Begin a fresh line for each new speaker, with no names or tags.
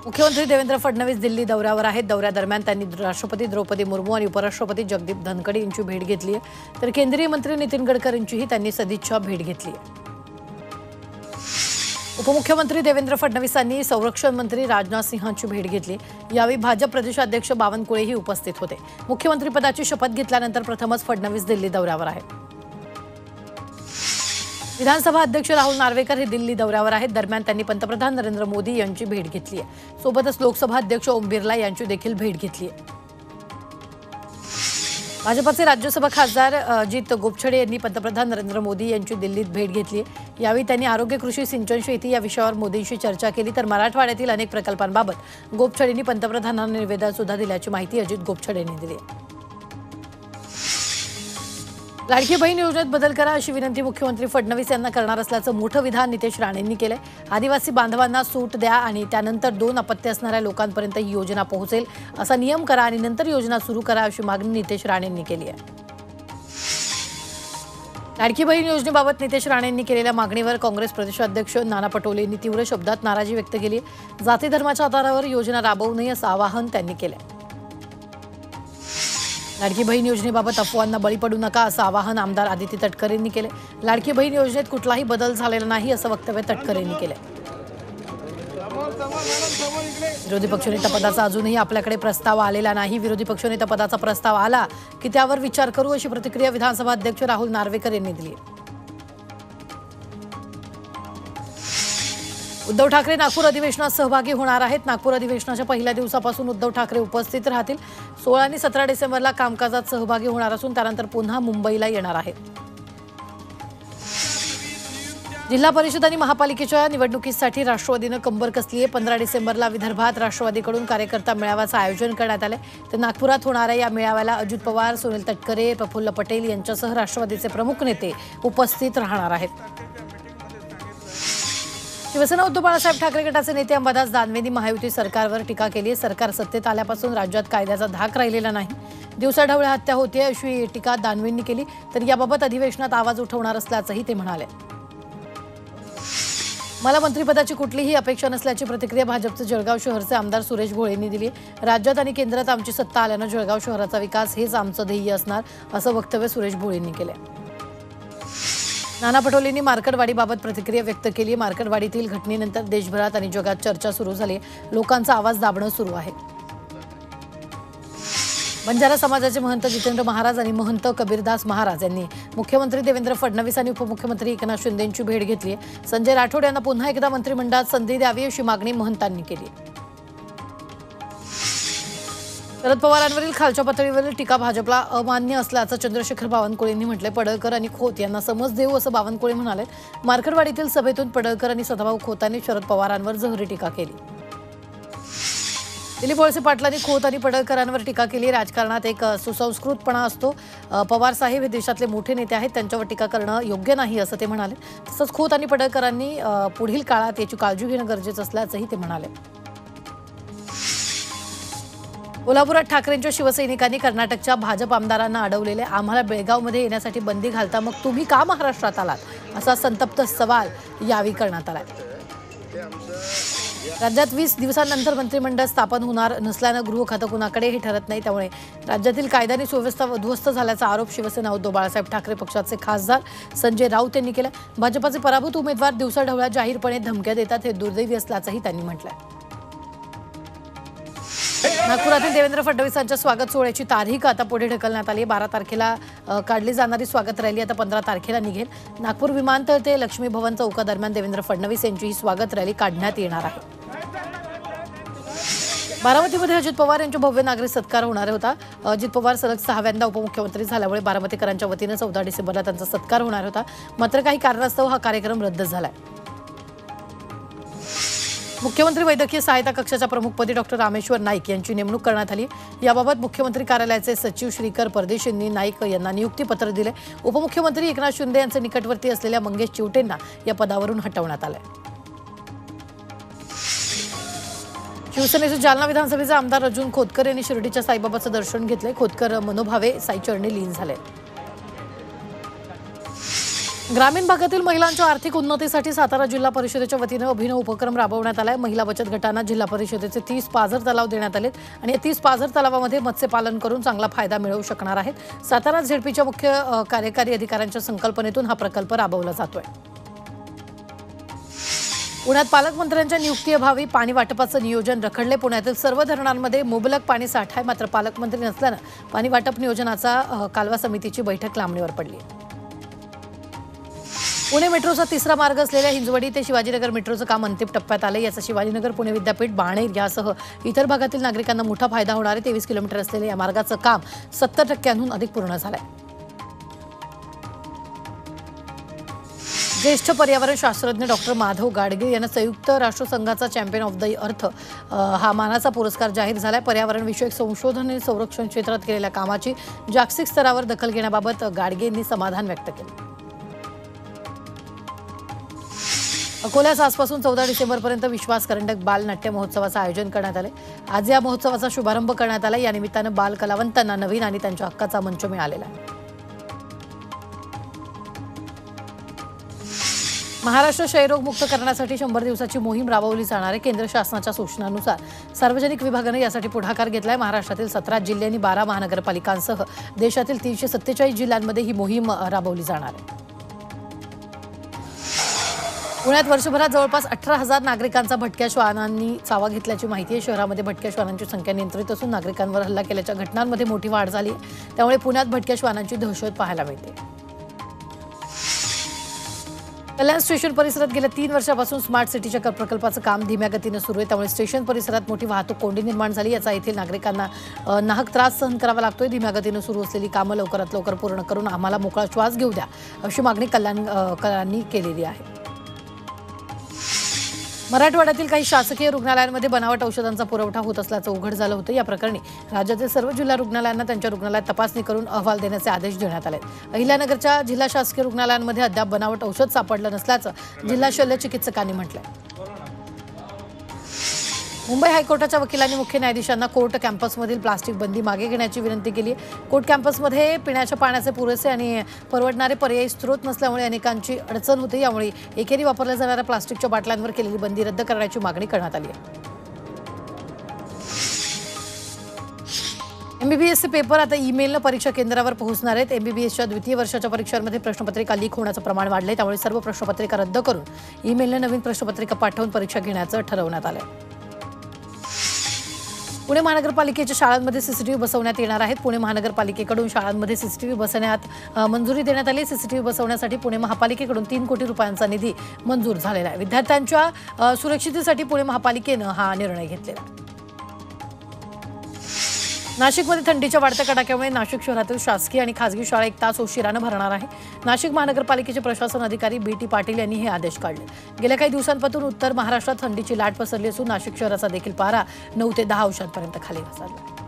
मुख्यमंत्री देवेंद्र फडणवीस दिल्ली दौऱ्यावर आहेत। दौऱ्यादरम्यान त्यांनी राष्ट्रपती द्रौपदी मुर्मू आणि उपराष्ट्रपती जगदीप धनखड यांची भेट घेतली आहे, तर केंद्रीय मंत्री नितीन गडकरी यांचीही त्यांनी सदिच्छा भेट घेतली आहे। उपमुख्यमंत्री देवेंद्र फडणवीसांनी संरक्षण मंत्री राजनाथ सिंहांची भेट घेतली। यावेळी भाजप प्रदेशाध्यक्ष बावनकुळेही उपस्थित होते। मुख्यमंत्रीपदाची शपथ घेतल्यानंतर प्रथमच फडणवीस दिल्ली दौऱ्यावर आहेत। विधानसभा अध्यक्ष राहुल नार्वेकर हे दिल्ली दौऱ्यावर आहेत। दरम्यान त्यांनी पंतप्रधान नरेंद्र मोदी यांची भेट घेतली आहे। सोबतच लोकसभा अध्यक्ष ओम बिर्ला यांची देखील भेट घेतली आहे। भाजपचे राज्यसभा खासदार अजित गोपछडे यांनी पंतप्रधान नरेंद्र मोदी यांची दिल्लीत भेट घेतली आहे। यावेळी त्यांनी आरोग्य, कृषी, सिंचन, शेती या विषयावर मोदींशी चर्चा केली, तर मराठवाड्यातील अनेक प्रकल्पांबाबत गोपछडेंनी पंतप्रधानांना निवेदन सुद्धा दिल्याची माहिती अजित गोपछडे यांनी दिली आहे। लाडकी बहीण योजनेत बदल करा अशी विनंती मुख्यमंत्री फडणवीस यांना करणार असल्याचं मोठं विधान नितेश राणेंनी केलंय। आदिवासी बांधवांना सूट द्या आणि त्यानंतर 2 अपत्य असणाऱ्या लोकांपर्यंत ही योजना पोहोचेल असा नियम करा आणि नंतर योजना सुरू करा अशी मागणी नितेश राणेंनी केली आहे। लाडकी बहीण योजनेबाबत नितेश राणेंनी केलेल्या मागणीवर काँग्रेस प्रदेशाध्यक्ष नाना पटोले यांनी तीव्र शब्दात नाराजी व्यक्त केली। जाती धर्माच्या आधारावर योजना राबवू नये असं आवाहन त्यांनी केलंय। लाडकी बहीण योजनेबाबत अफवांना बळी पडू नका असं आवाहन आमदार आदिती तटकरे यांनी केले। लाडकी बहीण योजनेत कुठलाही बदल झालेला नाही असं वक्तव्य तटकरे यांनी केले। विरोधी पक्षनेता पदाचा अजूनही आपल्याकडे प्रस्ताव आलेला नाही। विरोधी पक्षनेता पदाचा प्रस्ताव आला की त्यावर विचार करू अशी प्रतिक्रिया विधानसभा अध्यक्ष राहुल नार्वेकर यांनी दिली। उद्धव ठाकरे नागपूर अधिवेशनात सहभागी होणार आहेत। नागपूर अधिवेशनाच्या पहिल्या दिवसापासून उद्धव ठाकरे उपस्थित राहतील। 16 आणि 17 डिसेंबरला कामकाजात सहभागी होणार असून त्यानंतर पुन्हा मुंबईला येणार आहेत। जिल्हा परिषद आणि महापालिकेच्या निवडणुकीसाठी राष्ट्रवादीनं कंबर कसली आहे। 15 डिसेंबरला विदर्भात राष्ट्रवादीकडून कार्यकर्ता मेळाव्याचं आयोजन करण्यात आले, तर नागपुरात होणाऱ्या या मेळाव्याला अजित पवार, सुनील तटकरे, प्रफुल्ल पटेल यांच्यासह राष्ट्रवादीचे प्रमुख नेते उपस्थित राहणार आहेत। शिवसेना उद्धव बाळासाहेब ठाकरे गटाचे नेते अंबादास दानवेंनी महायुती सरकारवर टीका केली आहे। सरकार सत्तेत आल्यापासून राज्यात कायद्याचा धाक राहिलेला नाही, दिवसाढवळ्या हत्या होते अशी टीका दानवेंनी केली, तर याबाबत अधिवेशनात आवाज उठवणार असल्याचंही ते म्हणाले। मला मंत्रिपदाची कुठलीही अपेक्षा नसल्याची प्रतिक्रिया भाजपचे जळगाव शहरचे आमदार सुरेश भोळे यांनी दिली। राज्यात आणि केंद्रात आमची सत्ता आल्यानं जळगाव शहराचा विकास हेच आमचं ध्येय असणार असं वक्तव्य सुरेश भोळे यांनी केलं। नाना पटोलेंनी मार्कडवाडीबाबत प्रतिक्रिया व्यक्त केली। मार्कडवाडीतील घटनेनंतर देशभरात आणि जगात चर्चा सुरू झाली, लोकांचा आवाज दाबणं सुरू आहे। बंजारा समाजाचे महंत जितेंद्र महाराज आणि महंत कबीरदास महाराज यांनी मुख्यमंत्री देवेंद्र फडणवीस आणि उपमुख्यमंत्री एकनाथ शिंदे यांची भेट घेतली। संजय राठोड यांना पुन्हा एकदा मंत्रिमंडळात संधी द्यावी अशी मागणी महंतांनी केली। शरद पवारांवरील खालच्या पातळीवरील टीका भाजपला अमान्य असल्याचं चंद्रशेखर बावनकुळे यांनी म्हटलंय। पडळकर आणि खोत यांना समज देऊ असं बावनकुळे म्हणाले। मार्कडवाडीतील सभेतून पडळकर आणि सदाभाऊ खोतांनी शरद पवारांवर जहरी टीका केली। दिलीप वळसे पाटलांनी खोत आणि पडळकरांवर टीका केली। राजकारणात एक सुसंस्कृतपणा असतो। पवार साहेब हे देशातले मोठे नेते आहेत, त्यांच्यावर टीका करणं योग्य नाही असं ते म्हणाले। तसंच खोत आणि पडळकरांनी पुढील काळात याची काळजी घेणं गरजेचं असल्याचंही ते म्हणाले। कोल्हापुरात ठाकरेंच्या शिवसैनिकांनी कर्नाटकच्या भाजप आमदारांना अडवलेले। आम्हाला बेळगावमध्ये येण्यासाठी बंदी घालता, मग तुम्ही का महाराष्ट्रात आलात असा संतप्त सवाल यावेळी करण्यात आला। राज्यात 20 दिवसांनंतर मंत्रिमंडळ स्थापन होणार नसल्यानं गृह खातं कुणाकडे हे ठरत नाही, त्यामुळे राज्यातील कायदा आणि सुव्यवस्था उद्ध्वस्त झाल्याचा आरोप शिवसेना उद्धव बाळासाहेब ठाकरे पक्षाचे खासदार संजय राऊत यांनी केला। भाजपचे पराभूत उमेदवार दिवसाढवळ्या जाहीरपणे धमक्या देतात, हे दुर्दैवी असल्याचंही त्यांनी म्हटलंय। नागपुरातील देवेंद्र फडणवीसांच्या स्वागत सोहळ्याची तारीख आता पुढे ढकलण्यात आली। 12 तारखेला काढली जाणारी स्वागत रॅली आता 15 तारखेला निघेल। नागपूर विमानतळ ते लक्ष्मी भवन चौकादरम्यान देवेंद्र फडणवीस यांची ही स्वागत रॅली काढण्यात येणार आहे। बारामतीमध्ये अजित पवार यांच्या भव्य नागरिक सत्कार होणार होता। अजित पवार सलग 6व्यांदा उपमुख्यमंत्री झाल्यामुळे बारामतीकरांच्या वतीनं 14 डिसेंबरला त्यांचा सत्कार होणार होता, मात्र काही कारणास्तव हा कार्यक्रम रद्द झालाय। मुख्यमंत्री वैद्यकीय सहायता कक्षाच्या प्रमुखपदी डॉक्टर रामेश्वर नाईक यांची नेमणूक करण्यात आली। याबाबत मुख्यमंत्री कार्यालयाचे सचिव श्रीकर परदेशी यांनी नाईक यांना नियुक्तीपत्र दिले। उपमुख्यमंत्री एकनाथ शिंदे यांचे निकटवर्ती असलेल्या मंगेश चिवटेंना या पदावरून हटवण्यात आले। शिवसेनेचे जालना विधानसभेचे आमदार अर्जुन खोतकर यांनी शिर्डीच्या साईबाबाचं दर्शन घेतले। खोतकर मनोभावे साईचरणी लीन झाले। ग्रामीण भागातील महिलांच्या आर्थिक उन्नतीसाठी सातारा जिल्हा परिषदेच्या वतीने अभिनव उपक्रम राबवण्यात आलाय। महिला बचत गटांना जिल्हा परिषदेचे 30 पाझर तलाव देण्यात आलेत आणि या 30 पाझर तलावामध्ये मत्स्यपालन करून चांगला फायदा मिळवू शकणार आहेत। सातारा झेडपीच्या मुख्य कार्यकारी अधिकाऱ्यांच्या संकल्पनेतून हा प्रकल्प राबवला जातोय। पुण्यात पालकमंत्र्यांच्या नियुक्तीअभावी पाणी वाटपाचं नियोजन रखडले। पुण्यातील सर्व धरणांमध्ये मुबलक पाणी साठा आहे, मात्र पालकमंत्री नसल्यानं पाणी वाटप नियोजनाचा कालवा समितीची बैठक लांबणीवर पडली। पुणे मेट्रोचा तिसरा मार्ग असलेल्या हिंजवडी ते शिवाजीनगर मेट्रोचं काम अंतिम टप्प्यात आले। याचा शिवाजीनगर, पुणे विद्यापीठ, बाणेर यासह इतर भागातील नागरिकांना मोठा फायदा होणार आहे। 23 किलोमीटर असलेल्या या मार्गाचं काम 70% अधिक पूर्ण झालंय। ज्येष्ठ पर्यावरण शास्त्रज्ञ डॉक्टर माधव गाडगीळ यांना संयुक्त राष्ट्रसंघाचा चॅम्पियन ऑफ द अर्थ हा मानाचा पुरस्कार जाहीर झालाय। पर्यावरण विषयक संशोधन आणि संरक्षण क्षेत्रात केलेल्या कामाची जागतिक स्तरावर दखल घेण्याबाबत गाडगीळ यांनी समाधान व्यक्त केले। अकोल्यास आजपासून 14 डिसेंबरपर्यंत विश्वास करंडक बाल नाट्य महोत्सवाचं आयोजन करण्यात आले। आज या महोत्सवाचा शुभारंभ करण्यात आला। या निमित्तानं बाल कलावंतांना नवीन आणि त्यांच्या हक्काचा मंच मिळालेला आहे। महाराष्ट्र क्षयरोग मुक्त करण्यासाठी 100 दिवसाची मोहीम राबवली जाणार आहे। केंद्र शासनाच्या सूचनांनुसार सार्वजनिक विभागाने यासाठी पुढाकार घेतलाय। महाराष्ट्रातील 17 जिल्हे आणि 12 महानगरपालिकांसह देशातील 347 जिल्ह्यांमध्ये ही मोहीम राबवली जाणार आहे। पुण्यात वर्षभरात जवळपास 18,000 नागरिकांचा भटक्या श्वानांनी चावा घेतल्याची माहिती आहे। शहरामध्ये भटक्या श्वानांची संख्या नियंत्रित असून नागरिकांवर हल्ला केल्याच्या घटनांमध्ये मोठी वाढ झाली आहे। त्यामुळे पुण्यात भटक्या श्वानांची दहशत पाहायला मिळते। कल्याण स्टेशन परिसरात गेल्या 3 वर्षापासून स्मार्ट सिटीच्या प्रकल्पाचं काम धीम्या गतीनं सुरू आहे। त्यामुळे स्टेशन परिसरात मोठी वाहतूक कोंडी निर्माण झाली। याचा येथील नागरिकांना नाहक त्रास सहन करावा लागतोय। धीम्या गतीनं सुरू असलेली कामं लवकरात लवकर पूर्ण करून आम्हाला मोकळा श्वास घेऊ द्या, अशी मागणी कल्याणकरांनी केलेली आहे। मराठवाड्यातील काही शासकीय रुग्णालयांमध्ये बनावट औषधांचा पुरवठा होत असल्याचं उघड झालं होतं। या प्रकरणी राज्यातील सर्व जिल्हा रुग्णालयांना त्यांच्या रुग्णालयात तपासणी करून अहवाल देण्याचे आदेश देण्यात आले। अहिल्यानगरच्या जिल्हा शासकीय रुग्णालयांमध्ये अद्याप बनावट औषध सापडलं नसल्याचं जिल्हा शल्य चिकित्सकांनी म्हटलंय। मुंबई हायकोर्टाच्या वकिलांनी मुख्य न्यायाधीशांना कोर्ट कॅम्पसमधील प्लास्टिक बंदी मागे घेण्याची विनंती केली आहे। कोर्ट कॅम्पसमध्ये पिण्याच्या पाण्याचे पुरेसे आणि परवडणारे पर्यायी स्रोत नसल्यामुळे अनेकांची अडचण होते। यामुळे एकेरी वापरल्या जाणाऱ्या प्लास्टिकच्या बाटल्यांवर केलेली बंदी रद्द करण्याची मागणी करण्यात आली आहे। एमबीबीएसचे पेपर आता ईमेलनं परीक्षा केंद्रावर पोहोचणार आहेत। एमबीबीएसच्या द्वितीय वर्षाच्या परीक्षांमध्ये प्रश्नपत्रिका लीक होण्याचं प्रमाण वाढले, त्यामुळे सर्व प्रश्नपत्रिका रद्द करून ईमेलनं नवीन प्रश्नपत्रिका पाठवून परीक्षा घेण्याचं ठरवण्यात आलं आहे। पुणे महानगरपालिकेच्या शाळांमध्ये सीसीटीव्ही बसवण्यात येणार आहेत। पुणे महानगरपालिकेकडून शाळांमध्ये सीसीटीव्ही बसवण्यात मंजुरी देण्यात आली। सीसीटीव्ही बसवण्यासाठी पुणे महापालिकेकडून 3 कोटी रुपयांचा निधी मंजूर झालेला आहे। विद्यार्थ्यांच्या सुरक्षिततेसाठी पुणे महापालिकेनं हा निर्णय घेतलेला आहे। नाशिकमध्ये थंडीच्या वाढत्या कडाक्यामुळे नाशिक शहरातील शासकीय आणि खासगी शाळा 1 तास उशिरानं भरणार आहे। नाशिक महानगरपालिकेचे प्रशासन अधिकारी BT पाटील यांनी हे आदेश काढले। गेल्या काही दिवसांपासून उत्तर महाराष्ट्रात थंडीची लाट पसरली असून नाशिक शहराचा देखील पारा 9 ते 10 अंशांपर्यंत खाली घसरला।